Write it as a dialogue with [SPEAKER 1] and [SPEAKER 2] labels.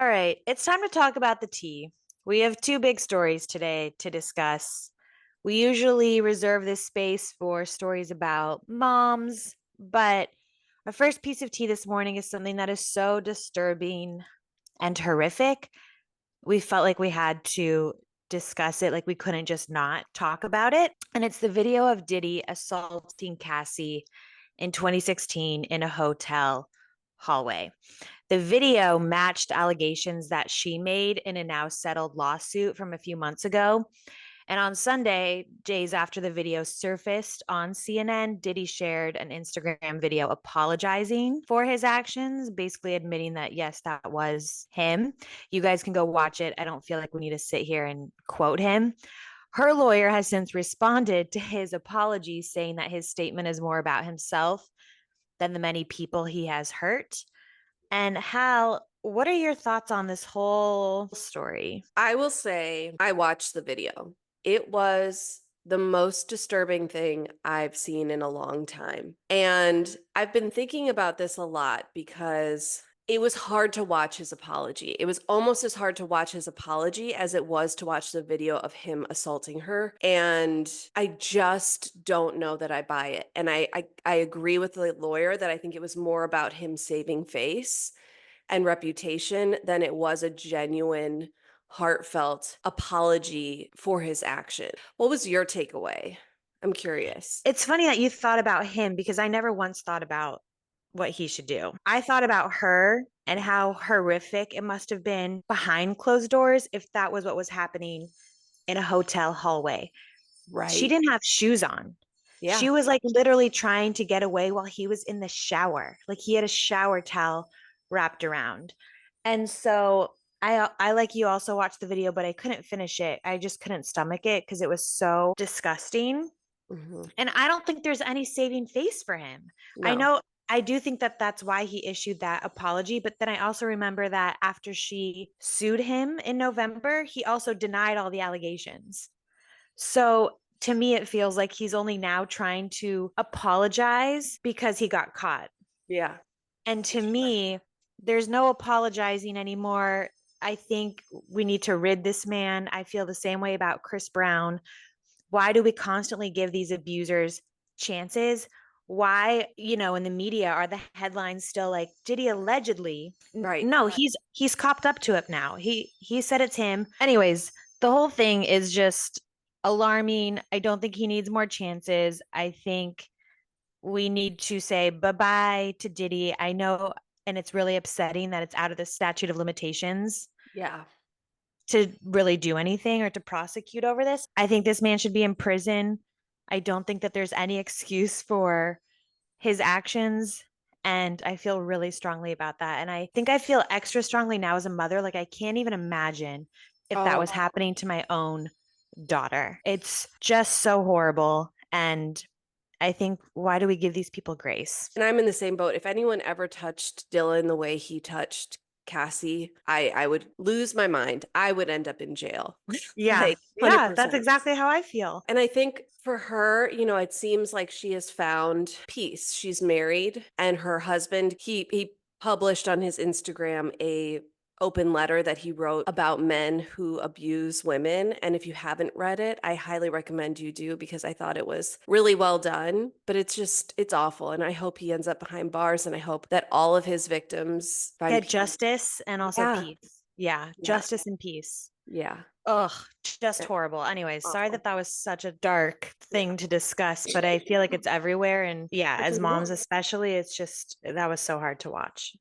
[SPEAKER 1] All right, it's time to talk about the tea. We have two big stories today to discuss. We usually reserve this space for stories about moms, but our first piece of tea this morning is something that is so disturbing and horrific. We felt like we had to discuss it, like we couldn't just not talk about it. And it's the video of Diddy assaulting Cassie in 2016 in a hotel hallway. The video matched allegations that she made in a now settled lawsuit from a few months ago. And on Sunday, days after the video surfaced on CNN, Diddy shared an Instagram video apologizing for his actions, basically admitting that, yes, that was him. You guys can go watch it. I don't feel like we need to sit here and quote him. Her lawyer has since responded to his apology, saying that his statement is more about himself than the many people he has hurt. And Hal, what are your thoughts on this whole story?
[SPEAKER 2] I will say I watched the video. It was the most disturbing thing I've seen in a long time. And I've been thinking about this a lot because it was hard to watch his apology. It was almost as hard to watch his apology as it was to watch the video of him assaulting her. And I just don't know that I buy it. And I agree with the lawyer that I think it was more about him saving face and reputation than it was a genuine, heartfelt apology for his action. What was your takeaway? I'm curious.
[SPEAKER 1] It's funny that you thought about him because I never once thought about what he should do. I thought about her and how horrific it must have been behind closed doors if that was what was happening in a hotel hallway. She
[SPEAKER 2] Right.
[SPEAKER 1] didn't have shoes on.
[SPEAKER 2] Yeah.
[SPEAKER 1] She was like literally trying to get away while he was in the shower. Like he had a shower towel wrapped around. And so I like you also watched the video, but I couldn't finish it. I just couldn't stomach it because it was so disgusting.
[SPEAKER 2] Mhm.
[SPEAKER 1] And I don't think there's any saving face for him. I
[SPEAKER 2] No.
[SPEAKER 1] know I do think that that's why he issued that apology, but then I also remember that after she sued him in November, he also denied all the allegations. So to me, it feels like he's only now trying to apologize because he got caught.
[SPEAKER 2] Yeah.
[SPEAKER 1] And to me, there's no apologizing anymore. I think we need to rid this man. I feel the same way about Chris Brown. Why do we constantly give these abusers chances? Why, in the media are the headlines still like, did he allegedly?
[SPEAKER 2] Right.
[SPEAKER 1] No, he's copped up to it now. He said it's him. Anyways, the whole thing is just alarming. I don't think he needs more chances. I think we need to say bye-bye to Diddy. I know, and it's really upsetting that it's out of the statute of limitations
[SPEAKER 2] Yeah.
[SPEAKER 1] to really do anything or to prosecute over this. I think this man should be in prison. I don't think that there's any excuse for his actions. And I feel really strongly about that. And I think I feel extra strongly now as a mother. Like, I can't even imagine if that
[SPEAKER 2] Oh,
[SPEAKER 1] was happening to my own daughter. It's just so horrible. And I think, why do we give these people grace?
[SPEAKER 2] and I'm in the same boat. If anyone ever touched Dylan the way he touched Cassie, I would lose my mind. I would end up in jail.
[SPEAKER 1] Yeah.
[SPEAKER 2] Like
[SPEAKER 1] Yeah. That's
[SPEAKER 2] 100%.
[SPEAKER 1] exactly how I feel.
[SPEAKER 2] And I think for her, it seems like she has found peace. She's married and her husband, he published on his Instagram a open letter that he wrote about men who abuse women, and if you haven't read it, I highly recommend you do because I thought it was really well done, but it's awful, and I hope he ends up behind bars, and I hope that all of his victims find
[SPEAKER 1] Get
[SPEAKER 2] peace.
[SPEAKER 1] justice and also
[SPEAKER 2] Yeah.
[SPEAKER 1] peace. Yeah.
[SPEAKER 2] Yeah.
[SPEAKER 1] Justice and peace.
[SPEAKER 2] Yeah.
[SPEAKER 1] Ugh, just
[SPEAKER 2] Yeah.
[SPEAKER 1] horrible. Anyways, sorry
[SPEAKER 2] Awful.
[SPEAKER 1] that that was such a dark
[SPEAKER 2] Yeah.
[SPEAKER 1] thing to discuss, but I feel like it's everywhere. And yeah,
[SPEAKER 2] It's
[SPEAKER 1] as
[SPEAKER 2] a
[SPEAKER 1] moms,
[SPEAKER 2] lot.
[SPEAKER 1] especially, it's just that was so hard to watch.